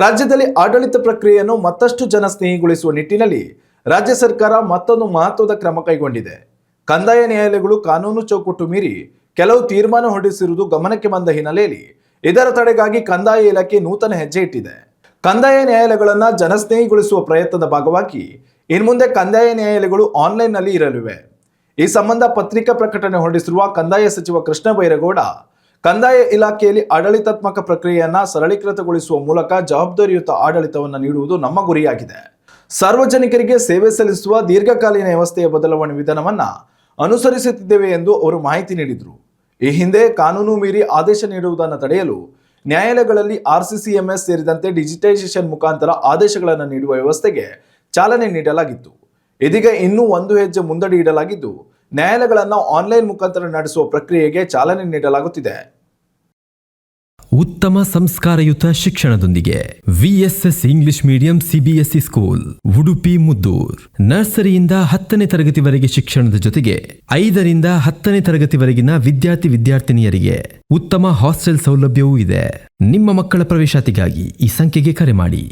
ರಾಜ್ಯದಲ್ಲಿ ಆಡಳಿತ ಪ್ರಕ್ರಿಯೆಯನ್ನು ಮತ್ತಷ್ಟು ಜನಸ್ನೇಹಿಗೊಳಿಸುವ ನಿಟ್ಟಿನಲ್ಲಿ ರಾಜ್ಯ ಸರ್ಕಾರ ಮತ್ತೊಂದು ಮಹತ್ವದ ಕ್ರಮ ಕೈಗೊಂಡಿದೆ. ಕಂದಾಯ ನ್ಯಾಯಾಲಯಗಳು ಕಾನೂನು ಚೌಕಟ್ಟು ಮೀರಿ ಕೆಲವು ತೀರ್ಮಾನ ಹೊರಡಿಸಿರುವುದು ಗಮನಕ್ಕೆ ಬಂದ ಹಿನ್ನೆಲೆಯಲ್ಲಿ ಇದರ ತಡೆಗಾಗಿ ಕಂದಾಯ ಇಲಾಖೆ ನೂತನ ಹೆಜ್ಜೆ ಇಟ್ಟಿದೆ. ಕಂದಾಯ ನ್ಯಾಯಾಲಯಗಳನ್ನು ಜನಸ್ನೇಹಿಗೊಳಿಸುವ ಪ್ರಯತ್ನದ ಭಾಗವಾಗಿ ಇನ್ಮುಂದೆ ಕಂದಾಯ ನ್ಯಾಯಾಲಯಗಳು ಆನ್ಲೈನ್ನಲ್ಲಿ ಇರಲಿವೆ. ಈ ಸಂಬಂಧ ಪತ್ರಿಕಾ ಪ್ರಕಟಣೆ ಹೊರಡಿಸಿರುವ ಕಂದಾಯ ಸಚಿವ ಕೃಷ್ಣ ಬೈರೇಗೌಡ, ಕಂದಾಯ ಇಲಾಖೆಯಲ್ಲಿ ಆಡಳಿತಾತ್ಮಕ ಪ್ರಕ್ರಿಯೆಯನ್ನು ಸರಳೀಕೃತಗೊಳಿಸುವ ಮೂಲಕ ಜವಾಬ್ದಾರಿಯುತ ಆಡಳಿತವನ್ನು ನೀಡುವುದು ನಮ್ಮ ಗುರಿಯಾಗಿದೆ. ಸಾರ್ವಜನಿಕರಿಗೆ ಸೇವೆ ಸಲ್ಲಿಸುವ ದೀರ್ಘಕಾಲೀನ ವ್ಯವಸ್ಥೆಯ ಬದಲಾವಣೆ ವಿಧಾನವನ್ನು ಅನುಸರಿಸುತ್ತಿದ್ದೇವೆ ಎಂದು ಅವರು ಮಾಹಿತಿ ನೀಡಿದರು. ಈ ಹಿಂದೆ ಕಾನೂನು ಮೀರಿ ಆದೇಶ ನೀಡುವುದನ್ನು ತಡೆಯಲು ನ್ಯಾಯಾಲಯಗಳಲ್ಲಿ RCCMS ಸೇರಿದಂತೆ ಡಿಜಿಟೈಸೇಷನ್ ಮುಖಾಂತರ ಆದೇಶಗಳನ್ನು ನೀಡುವ ವ್ಯವಸ್ಥೆಗೆ ಚಾಲನೆ ನೀಡಲಾಗಿತ್ತು. ಇದೀಗ ಇನ್ನೂ ಒಂದು ಹೆಜ್ಜೆ ಮುಂದಡಿ ಇಡಲಾಗಿದ್ದು, ನ್ಯಾಯಾಲಯಗಳನ್ನು ಆನ್ಲೈನ್ ಮುಖಾಂತರ ನಡೆಸುವ ಪ್ರಕ್ರಿಯೆಗೆ ಚಾಲನೆ ನೀಡಲಾಗುತ್ತಿದೆ. ಉತ್ತಮ ಸಂಸ್ಕಾರಯುತ ಶಿಕ್ಷಣದೊಂದಿಗೆ VSS English medium CBSE school Udupi Muddur. ನರ್ಸರಿಯಿಂದ 10ನೇ ತರಗತಿವರೆಗೆ ಶಿಕ್ಷಣದ ಜೊತೆಗೆ 5ರಿಂದ 10ನೇ ತರಗತಿವರೆಗಿನ ವಿದ್ಯಾರ್ಥಿನಿಯರಿಗೆ ಉತ್ತಮ ಹಾಸ್ಟೆಲ್ ಸೌಲಭ್ಯವೂ ಇದೆ. ನಿಮ್ಮ ಮಕ್ಕಳ ಪ್ರವೇಶಾತಿಗಾಗಿ ಈ ಸಂಖ್ಯೆಗೆ ಕರೆ ಮಾಡಿ.